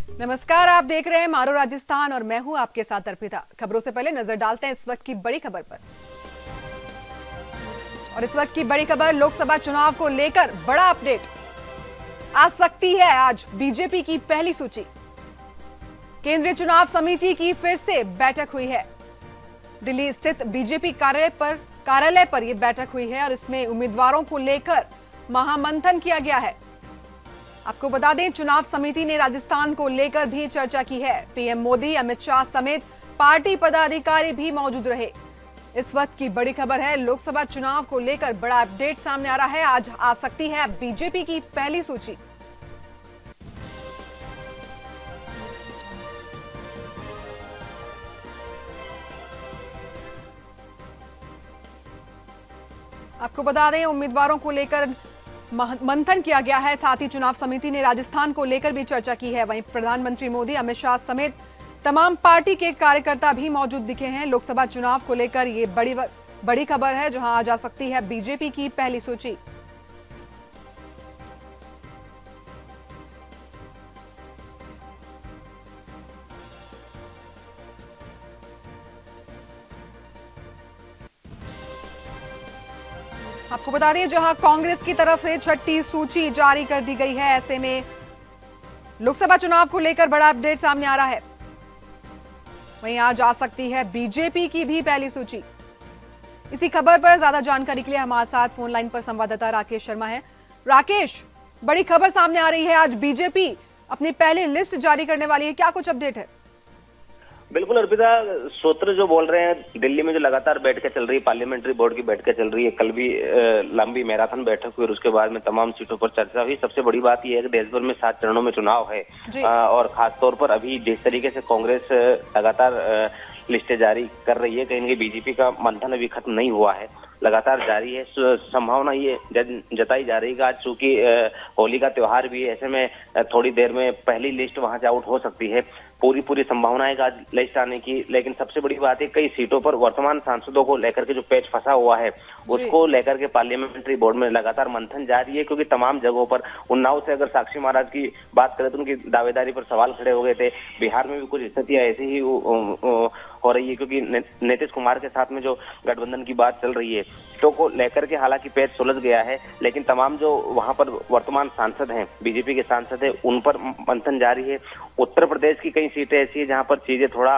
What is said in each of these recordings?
नमस्कार, आप देख रहे हैं मारो राजस्थान और मैं हूं आपके साथ अर्पिता। खबरों से पहले नजर डालते हैं इस वक्त की बड़ी खबर पर। और इस वक्त की बड़ी खबर लोकसभा चुनाव को लेकर बड़ा अपडेट आ सकती है। आज बीजेपी की पहली सूची, केंद्रीय चुनाव समिति की फिर से बैठक हुई है। दिल्ली स्थित बीजेपी कार्यालय पर यह बैठक हुई है और इसमें उम्मीदवारों को लेकर महामंथन किया गया है। आपको बता दें, चुनाव समिति ने राजस्थान को लेकर भी चर्चा की है। पीएम मोदी, अमित शाह समेत पार्टी पदाधिकारी भी मौजूद रहे। इस वक्त की बड़ी खबर है, लोकसभा चुनाव को लेकर बड़ा अपडेट सामने आ रहा है। आज आ सकती है बीजेपी की पहली सूची। आपको बता दें, उम्मीदवारों को लेकर मंथन किया गया है। साथ ही चुनाव समिति ने राजस्थान को लेकर भी चर्चा की है। वहीं प्रधानमंत्री मोदी, अमित शाह समेत तमाम पार्टी के कार्यकर्ता भी मौजूद दिखे हैं। लोकसभा चुनाव को लेकर ये बड़ी खबर है, जहां आ जा सकती है बीजेपी की पहली सूची। आपको बता दें, जहां कांग्रेस की तरफ से छठी सूची जारी कर दी गई है, ऐसे में लोकसभा चुनाव को लेकर बड़ा अपडेट सामने आ रहा है। वहीं आज आ सकती है बीजेपी की भी पहली सूची। इसी खबर पर ज्यादा जानकारी के लिए हमारे साथ फोन लाइन पर संवाददाता राकेश शर्मा है। राकेश, बड़ी खबर सामने आ रही है, आज बीजेपी अपनी पहली लिस्ट जारी करने वाली है, क्या कुछ अपडेट है? बिल्कुल अर्पिता, सूत्र जो बोल रहे हैं, दिल्ली में जो लगातार बैठकें चल रही है, पार्लियामेंट्री बोर्ड की बैठकें चल रही है, कल भी लंबी मैराथन बैठक हुई और उसके बाद में तमाम सीटों पर चर्चा हुई। सबसे बड़ी बात यह है कि देश भर में 7 चरणों में चुनाव है और खासतौर पर अभी जिस तरीके से कांग्रेस लगातार लिस्टें जारी कर रही है, कहीं ना कहीं बीजेपी का मंथन अभी खत्म नहीं हुआ है, लगातार जारी है। संभावना ये जताई जा रही है कि आज चूंकि होली का त्योहार भी है, ऐसे में थोड़ी देर में पहली लिस्ट वहां से आउट हो सकती है। पूरी संभावना है आज लिस्ट आने की। लेकिन सबसे बड़ी बात है, कई सीटों पर वर्तमान सांसदों को लेकर के जो पेच फंसा हुआ है, उसको लेकर के पार्लियामेंट्री बोर्ड में लगातार मंथन जारी है। क्योंकि तमाम जगहों पर, उन्नाव से अगर साक्षी महाराज की बात करें तो उनकी दावेदारी पर सवाल खड़े हो गए थे। बिहार में भी कुछ स्थितियां ऐसी ही हो रही है, क्योंकि नीतीश कुमार के साथ में जो गठबंधन की बात चल रही है, तो को लेकर के हालांकि पेच सुलझ गया है। लेकिन तमाम जो वहां पर वर्तमान सांसद हैं, बीजेपी के सांसद हैं, उन पर मंथन जारी है। उत्तर प्रदेश की कई सीटें ऐसी है जहां पर चीजें थोड़ा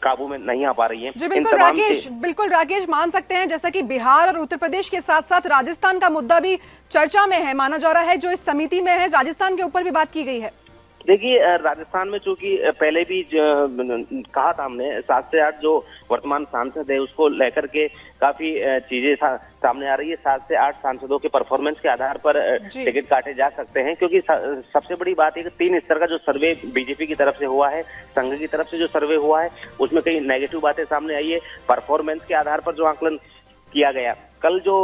काबू में नहीं आ पा रही हैं। जी बिल्कुल राकेश, मान सकते हैं जैसा कि बिहार और उत्तर प्रदेश के साथ साथ राजस्थान का मुद्दा भी चर्चा में है, माना जा रहा है, जो इस समिति में है, राजस्थान के ऊपर भी बात की गई है। देखिए, राजस्थान में चूंकि पहले भी कहा था हमने, 7 से 8 जो वर्तमान सांसद है उसको लेकर के काफी चीजें सामने आ रही है। 7 से 8 सांसदों के परफॉर्मेंस के आधार पर टिकट काटे जा सकते हैं। क्योंकि सबसे बड़ी बात है कि 3 स्तर का जो सर्वे बीजेपी की तरफ से हुआ है, संघ की तरफ से जो सर्वे हुआ है, उसमें कई नेगेटिव बातें सामने आई है। परफॉर्मेंस के आधार पर जो आकलन किया गया, कल जो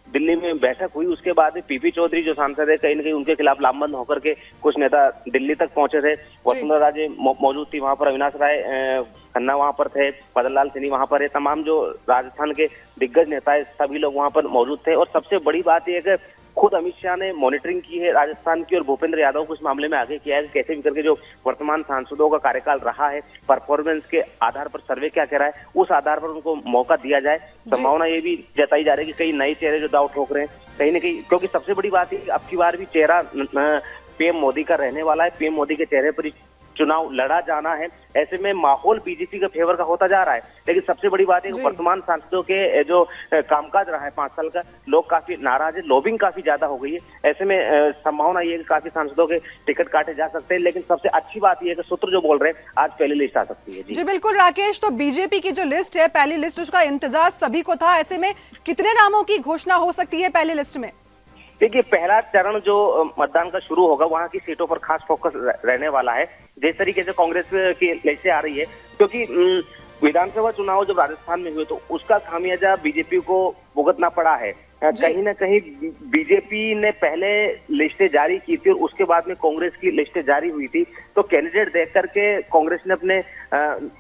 दिल्ली में बैठक हुई उसके बाद पीपी चौधरी जो सांसद है, कहीं न कहीं उनके खिलाफ लामबंद होकर के कुछ नेता दिल्ली तक पहुंचे थे। वसुंधरा राजे मौजूद थी वहां पर, अविनाश राय खन्ना वहां पर थे, मदन लाल सैनी वहां पर है, तमाम जो राजस्थान के दिग्गज नेता है सभी लोग वहां पर मौजूद थे। और सबसे बड़ी बात यह है कि खुद अमित शाह ने मॉनिटरिंग की है राजस्थान की और भूपेंद्र यादव को इस मामले में आगे किया है कि कैसे भी करके जो वर्तमान सांसदों का कार्यकाल रहा है, परफॉर्मेंस के आधार पर सर्वे क्या कह रहा है, उस आधार पर उनको मौका दिया जाए। संभावना ये भी जताई जा रही है कि कई नए चेहरे जो दांव ठोक रहे हैं कहीं न कहीं, क्योंकि सबसे बड़ी बात है अब की बार भी चेहरा पीएम मोदी का रहने वाला है, पीएम मोदी के चेहरे पर चुनाव लड़ा जाना है। ऐसे में माहौल बीजेपी के फेवर का होता जा रहा है। लेकिन सबसे बड़ी बात है कि वर्तमान सांसदों के जो कामकाज रहा है 5 साल का, लोग काफी नाराज है, लॉबिंग काफी ज्यादा हो गई है। ऐसे में संभावना ये है कि काफी सांसदों के टिकट काटे जा सकते हैं। लेकिन सबसे अच्छी बात यह है कि सूत्र जो बोल रहे हैं, आज पहली लिस्ट आ सकती है। जी बिल्कुल राकेश, तो बीजेपी की जो लिस्ट है, पहली लिस्ट, उसका इंतजार सभी को था। ऐसे में कितने नामों की घोषणा हो सकती है पहली लिस्ट में? देखिए, पहला चरण जो मतदान का शुरू होगा वहां की सीटों पर खास फोकस रहने वाला है। जिस तरीके से कांग्रेस की लिस्टें आ रही है, क्योंकि विधानसभा चुनाव जब राजस्थान में हुए तो उसका खामियाजा बीजेपी को भुगतना पड़ा है। कहीं ना कहीं बीजेपी ने पहले लिस्टें जारी की थी और उसके बाद में कांग्रेस की लिस्टें जारी हुई थी। तो कैंडिडेट देख करके कांग्रेस ने अपने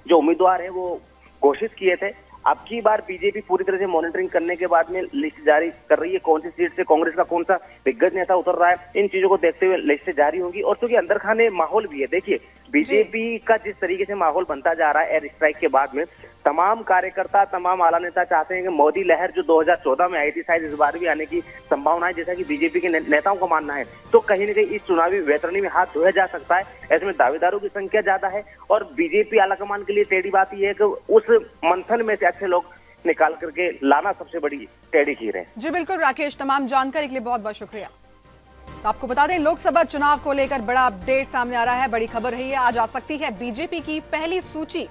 जो उम्मीदवार है वो घोषित किए थे। अब की बार बीजेपी पूरी तरह से मॉनिटरिंग करने के बाद में लिस्ट जारी कर रही है, कौन सी सीट से कांग्रेस का कौन सा दिग्गज नेता उतर रहा है, इन चीजों को देखते हुए लिस्ट जारी होंगी। और चूंकि अंदर खाने माहौल भी है, देखिए बीजेपी का जिस तरीके से माहौल बनता जा रहा है एयर स्ट्राइक के बाद में, तमाम कार्यकर्ता, तमाम आला नेता चाहते हैं कि मोदी लहर जो 2014 में आई थी शायद इस बार भी आने की संभावना है, जैसा कि बीजेपी के नेताओं का मानना है। तो कहीं न कहीं इस चुनावी वैतरणी में हाथ धोया जा सकता है। ऐसे में दावेदारों की संख्या ज्यादा है और बीजेपी आलाकमान के लिए टेढ़ी बात यह है कि उस मंथन में से अच्छे लोग निकाल करके लाना सबसे बड़ी टेढ़ी खीर है। जी बिल्कुल राकेश, तमाम जानकारी के लिए बहुत बहुत शुक्रिया। तो आपको बता दें, लोकसभा चुनाव को लेकर बड़ा अपडेट सामने आ रहा है। बड़ी खबर है, आज आ सकती है बीजेपी की पहली सूची।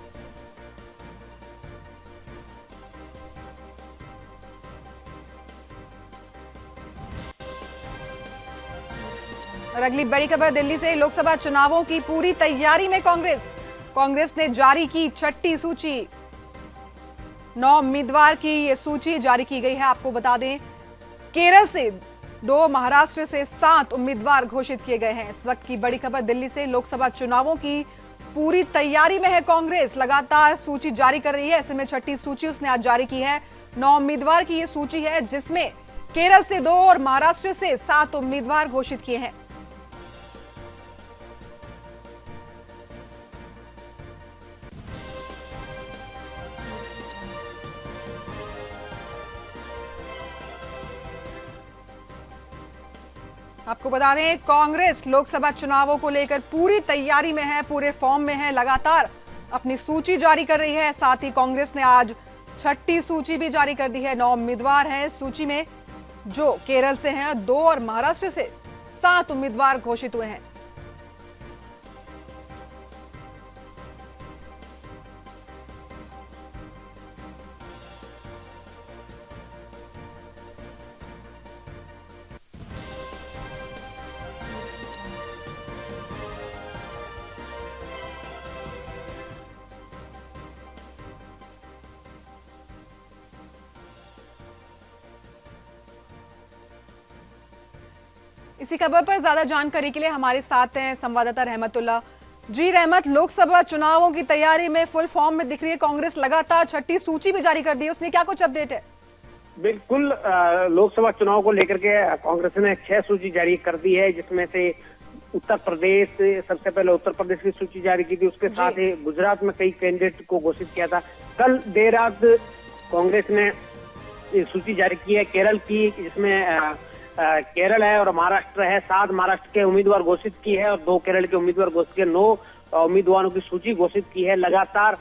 और अगली बड़ी खबर दिल्ली से, लोकसभा चुनावों की पूरी तैयारी में कांग्रेस ने जारी की छठी सूची। 9 उम्मीदवार की यह सूची जारी की गई है। आपको बता दें, केरल से 2, महाराष्ट्र से 7 उम्मीदवार घोषित किए गए हैं। इस वक्त की बड़ी खबर दिल्ली से, लोकसभा चुनावों की पूरी तैयारी में है कांग्रेस, लगातार सूची जारी कर रही है। ऐसे में छठी सूची उसने आज जारी की है। 9 उम्मीदवार की यह सूची है, जिसमें केरल से 2 और महाराष्ट्र से 7 उम्मीदवार घोषित किए हैं। आपको बता दें, कांग्रेस लोकसभा चुनावों को लेकर पूरी तैयारी में है, पूरे फॉर्म में है, लगातार अपनी सूची जारी कर रही है। साथ ही कांग्रेस ने आज छठी सूची भी जारी कर दी है। 9 उम्मीदवार हैं सूची में, जो केरल से हैं, 2 और महाराष्ट्र से 7 उम्मीदवार घोषित हुए हैं। इसी खबर पर ज्यादा जानकारी के लिए हमारे साथ हैं संवाददाता रहमतुल्लाह। जी रहमत, लोकसभा चुनावों की तैयारी में फुल फॉर्म में दिख रही है कांग्रेस, लगातार छठी सूची भी जारी कर दी है, उसने क्या कुछ अपडेट है? बिल्कुल, लोकसभा चुनाव को लेकर के कांग्रेस ने 6 सूची जारी कर दी है, जिसमें से उत्तर प्रदेश, सबसे पहले उत्तर प्रदेश की सूची जारी की थी, उसके साथ ही गुजरात में कई कैंडिडेट को घोषित किया था। कल देर रात कांग्रेस ने सूची जारी की है केरल की, जिसमें केरल है और महाराष्ट्र है। 7 महाराष्ट्र के उम्मीदवार घोषित की है और 2 केरल के उम्मीदवार घोषित किए। 9 उम्मीदवारों की सूची घोषित की है। लगातार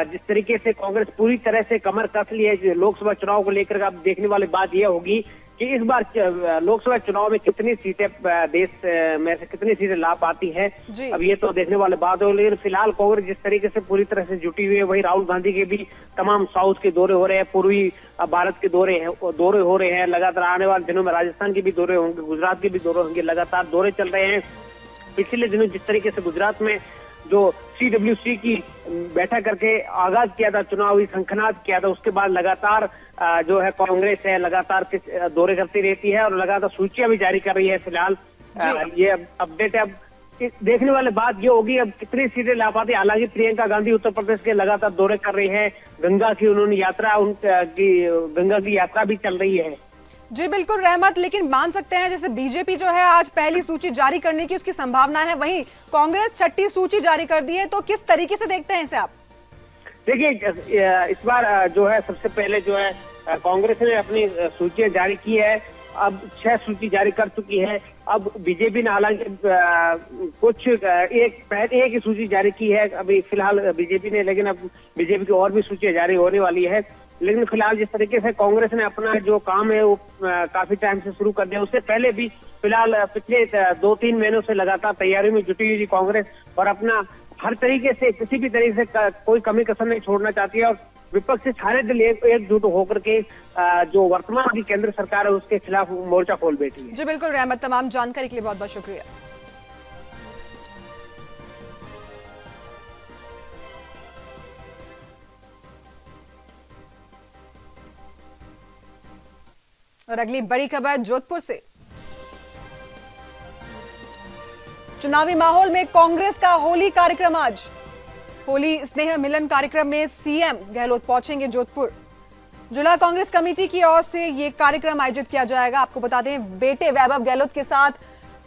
जिस तरीके से कांग्रेस पूरी तरह से कमर कस ली है लोकसभा चुनाव को लेकर, अब देखने वाली बात यह होगी कि इस बार लोकसभा चुनाव में कितनी सीटें देश में से कितनी सीटें ला पाती है, अब ये तो देखने वाली बात हो। लेकिन फिलहाल कांग्रेस जिस तरीके से पूरी तरह से जुटी हुई है, वही राहुल गांधी के भी तमाम साउथ के दौरे हो रहे हैं, पूर्वी भारत के दौरे हो रहे हैं। लगातार आने वाले दिनों में राजस्थान के भी दौरे होंगे, गुजरात के भी दौरे होंगे, लगातार दौरे चल रहे हैं। पिछले दिनों जिस तरीके से गुजरात में जो CWC की बैठक करके आगाज किया था, चुनावी शंखनाद किया था, उसके बाद लगातार जो है कांग्रेस है लगातार दौरे करती रहती है और लगातार सूचियां भी जारी कर रही है। फिलहाल ये अपडेट है। अब देखने वाली बात ये होगी अब कितनी सीटें ला पाती। हालांकि प्रियंका गांधी उत्तर प्रदेश के लगातार दौरे कर रही है, गंगा की उन्होंने यात्रा, गंगा की यात्रा भी चल रही है। जी बिल्कुल रहमत, लेकिन मान सकते हैं जैसे बीजेपी जो है आज पहली सूची जारी करने की उसकी संभावना है, वहीं कांग्रेस छठी सूची जारी कर दी है, तो किस तरीके से देखते हैं इसे आप? देखिए, इस बार जो है सबसे पहले जो है कांग्रेस ने अपनी सूचियां जारी की है। अब 6 सूची जारी कर चुकी है। अब बीजेपी ने हालांकि कुछ एक ही सूची जारी की है अभी फिलहाल बीजेपी ने, लेकिन अब बीजेपी की और भी सूचियां जारी होने वाली है। लेकिन फिलहाल जिस तरीके से कांग्रेस ने अपना जो काम है वो काफी टाइम से शुरू कर दिया, उससे पहले भी फिलहाल पिछले 2-3 महीनों से लगातार तैयारी में जुटी हुई थी कांग्रेस और अपना हर तरीके से किसी भी तरीके से कोई कमी कसर नहीं छोड़ना चाहती है और विपक्ष से सारे दल एकजुट होकर के जो वर्तमान की केंद्र सरकार है उसके खिलाफ मोर्चा खोल बैठी है। जी बिल्कुल रहमत, तमाम जानकारी के लिए बहुत बहुत शुक्रिया। और अगली बड़ी खबर जोधपुर से, चुनावी माहौल में कांग्रेस का होली कार्यक्रम आज। होली स्नेह मिलन कार्यक्रम में सीएम गहलोत पहुंचेंगे जोधपुर। जिला कांग्रेस कमेटी की ओर से ये कार्यक्रम आयोजित किया जाएगा। आपको बता दें, बेटे वैभव गहलोत के साथ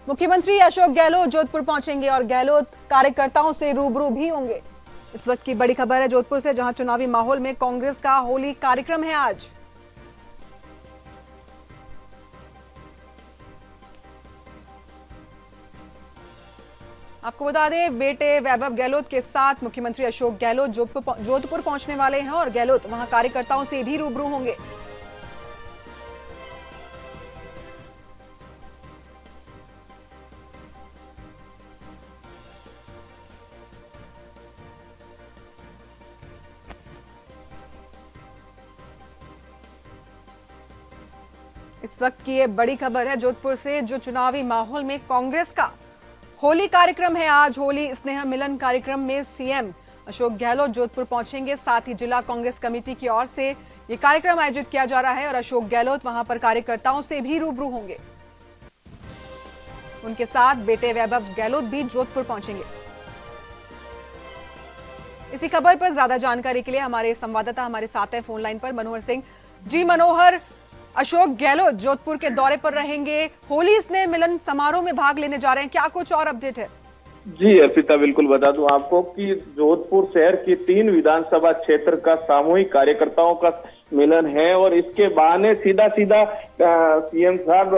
मुख्यमंत्री अशोक गहलोत जोधपुर पहुंचेंगे और गहलोत कार्यकर्ताओं से रूबरू भी होंगे। इस वक्त की बड़ी खबर है जोधपुर से, जहां चुनावी माहौल में कांग्रेस का होली कार्यक्रम है आज। आपको बता दें, बेटे वैभव गहलोत के साथ मुख्यमंत्री अशोक गहलोत जोधपुर पहुंचने वाले हैं और गहलोत वहां कार्यकर्ताओं से भी रूबरू होंगे। इस वक्त की ये बड़ी खबर है जोधपुर से, जो चुनावी माहौल में कांग्रेस का होली कार्यक्रम है आज। होली स्नेह मिलन कार्यक्रम में सीएम अशोक गहलोत जोधपुर पहुंचेंगे। साथ ही जिला कांग्रेस कमेटी की ओर से ये कार्यक्रम आयोजित किया जा रहा है और अशोक गहलोत वहां पर कार्यकर्ताओं से भी रूबरू होंगे। उनके साथ बेटे वैभव गहलोत भी जोधपुर पहुंचेंगे। इसी खबर पर ज्यादा जानकारी के लिए हमारे संवाददाता हमारे साथ हैं फोन लाइन पर मनोहर सिंह। जी मनोहर, अशोक गहलोत जोधपुर के दौरे पर रहेंगे, होली स्नेह मिलन समारोह में भाग लेने जा रहे हैं, क्या कुछ और अपडेट है? जी अर्पिता, बिल्कुल बता दूं आपको कि जोधपुर शहर की 3 विधानसभा क्षेत्र का सामूहिक कार्यकर्ताओं का मिलन है और इसके बहाने सीधा सीएम साहब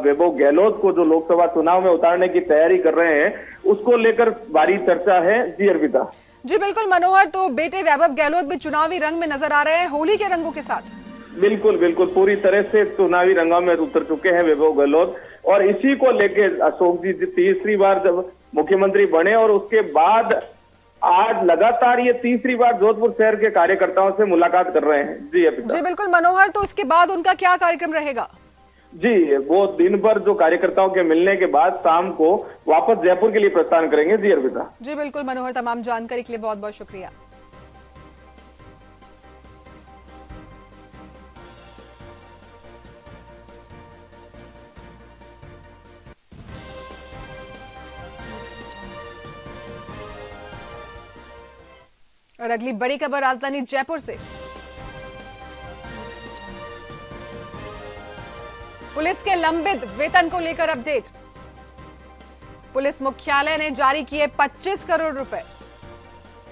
वैभव गहलोत को जो लोकसभा चुनाव में उतारने की तैयारी कर रहे हैं उसको लेकर भारी चर्चा है। जी अर्पिता। जी बिल्कुल मनोहर, तो बेटे वैभव गहलोत भी चुनावी रंग में नजर आ रहे हैं, होली के रंगों के साथ। बिल्कुल पूरी तरह से चुनावी रंगों में उतर चुके हैं वैभव गहलोत और इसी को लेके अशोक जी तीसरी बार जब मुख्यमंत्री बने और उसके बाद आज लगातार ये तीसरी बार जोधपुर शहर के कार्यकर्ताओं से मुलाकात कर रहे हैं। जी अर्पिता। जी बिल्कुल मनोहर, तो उसके बाद उनका क्या कार्यक्रम रहेगा? जी, वो दिन भर जो कार्यकर्ताओं के मिलने के बाद शाम को वापस जयपुर के लिए प्रस्थान करेंगे। जी अर्पिता। जी बिल्कुल मनोहर, तमाम जानकारी के लिए बहुत बहुत शुक्रिया। और अगली बड़ी खबर राजधानी जयपुर से। पुलिस के लंबित वेतन को लेकर अपडेट। पुलिस मुख्यालय ने जारी किए 25 करोड़ रुपए।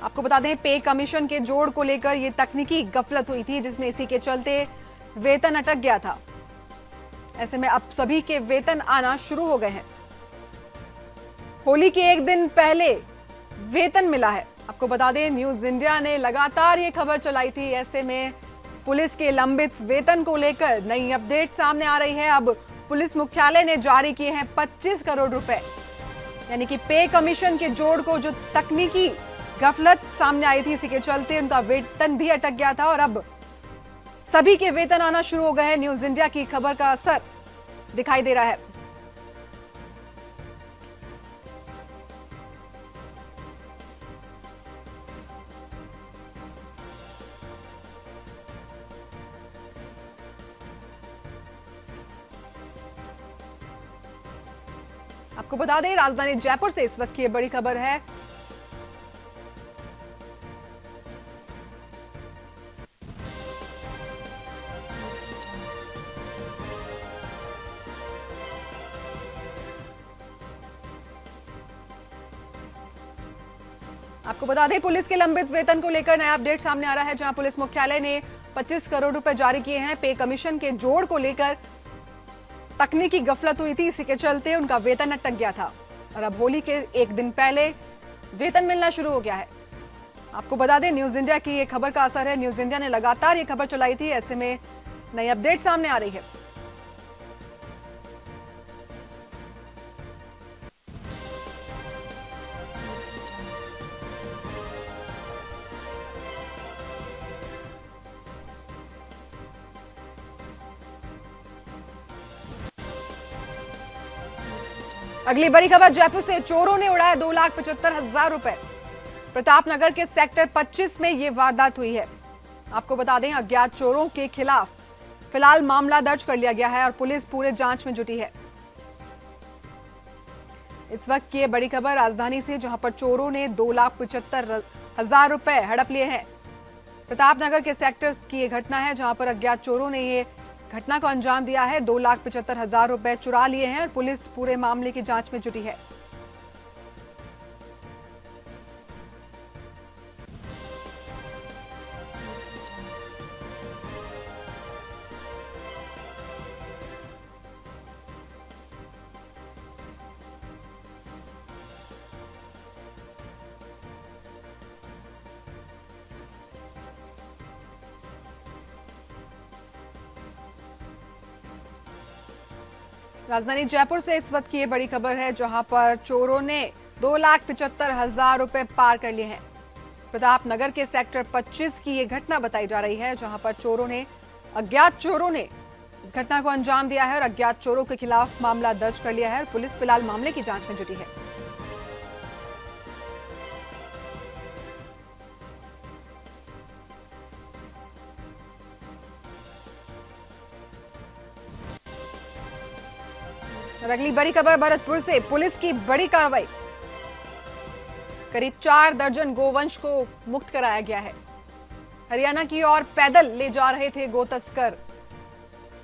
आपको बता दें, पे कमीशन के जोड़ को लेकर यह तकनीकी गफलत हुई थी, जिसमें इसी के चलते वेतन अटक गया था। ऐसे में अब सभी के वेतन आना शुरू हो गए हैं। होली के एक दिन पहले वेतन मिला है। आपको बता दें, न्यूज इंडिया ने लगातार ये खबर चलाई थी। ऐसे में पुलिस के लंबित वेतन को लेकर नई अपडेट सामने आ रही है। अब पुलिस मुख्यालय ने जारी किए हैं 25 करोड़ रुपए, यानी कि पे कमीशन के जोड़ को जो तकनीकी गफलत सामने आई थी, इसी के चलते उनका वेतन भी अटक गया था और अब सभी के वेतन आना शुरू हो गए हैं। न्यूज इंडिया की खबर का असर दिखाई दे रहा है। आपको बता दें, राजधानी जयपुर से इस वक्त की बड़ी खबर है। आपको बता दें, पुलिस के लंबित वेतन को लेकर नया अपडेट सामने आ रहा है, जहां पुलिस मुख्यालय ने 25 करोड़ रुपए जारी किए हैं। पे कमीशन के जोड़ को लेकर तकनीकी गफलत हुई थी, इसी के चलते उनका वेतन अटक गया था और अब होली के एक दिन पहले वेतन मिलना शुरू हो गया है। आपको बता दें, न्यूज इंडिया की ये खबर का असर है। न्यूज इंडिया ने लगातार ये खबर चलाई थी, ऐसे में नई अपडेट सामने आ रही है। अगली बड़ी खबर जयपुर से। चोरों ने उड़ाया 2,75,000 रुपए। प्रतापनगर के सेक्टर 25 में यह वारदात हुई है। आपको बता दें, अज्ञात चोरों के खिलाफ फिलहाल मामला दर्ज कर लिया गया है और पुलिस पूरे जांच में जुटी है। इस वक्त की बड़ी खबर राजधानी से, जहां पर चोरों ने 1,000 रुपए हड़प लिए हैं। प्रतापनगर के सेक्टर की ये घटना है, जहां पर अज्ञात चोरों ने ये घटना को अंजाम दिया है। 2,75,000 रुपए चुरा लिए हैं और पुलिस पूरे मामले की जांच में जुटी है। राजधानी जयपुर से इस वक्त की ये बड़ी खबर है, जहां पर चोरों ने 2,75,000 रुपए पार कर लिए हैं। प्रतापनगर के सेक्टर 25 की ये घटना बताई जा रही है, जहां पर अज्ञात चोरों ने इस घटना को अंजाम दिया है और अज्ञात चोरों के खिलाफ मामला दर्ज कर लिया है और पुलिस फिलहाल मामले की जांच में जुटी है। और अगली बड़ी खबर भरतपुर से, पुलिस की बड़ी कार्रवाई। करीब 4 दर्जन गोवंश को मुक्त कराया गया है। हरियाणा की ओर पैदल ले जा रहे थे गो तस्कर।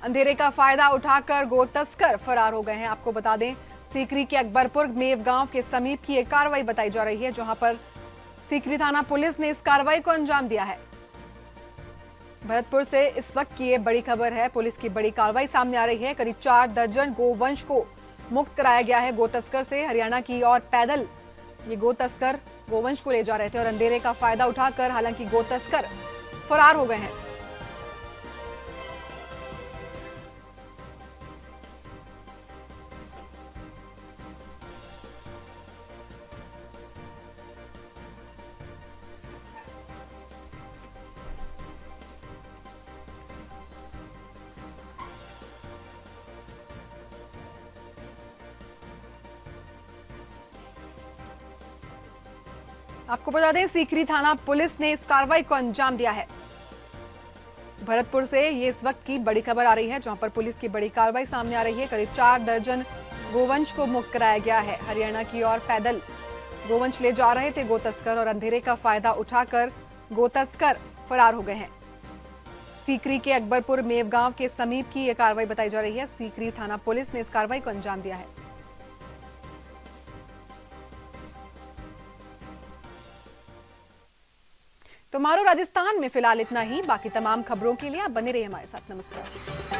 अंधेरे का फायदा उठाकर गो तस्कर फरार हो गए हैं। आपको बता दें, सीकरी के अकबरपुर मेव गांव के समीप की एक कार्रवाई बताई जा रही है, जहां पर सीकरी थाना पुलिस ने इस कार्रवाई को अंजाम दिया है। भरतपुर से इस वक्त की ये बड़ी खबर है, पुलिस की बड़ी कार्रवाई सामने आ रही है। करीब 4 दर्जन गोवंश को मुक्त कराया गया है गो तस्कर से। हरियाणा की ओर पैदल ये गो तस्कर गोवंश को ले जा रहे थे और अंधेरे का फायदा उठाकर हालांकि गो तस्कर फरार हो गए हैं। आपको बता दें, सीकरी थाना पुलिस ने इस कार्रवाई को अंजाम दिया है। भरतपुर से ये इस वक्त की बड़ी खबर आ रही है, जहां पर पुलिस की बड़ी कार्रवाई सामने आ रही है। करीब 4 दर्जन गोवंश को मुक्त कराया गया है। हरियाणा की ओर पैदल गोवंश ले जा रहे थे गो तस्कर और अंधेरे का फायदा उठाकर गो तस्कर फरार हो गए हैं। सीकरी के अकबरपुर मेव गांव के समीप की यह कार्रवाई बताई जा रही है। सीकरी थाना पुलिस ने इस कार्रवाई को अंजाम दिया है। तो मारो राजस्थान में फिलहाल इतना ही। बाकी तमाम खबरों के लिए आप बने रहिए हमारे साथ। नमस्कार।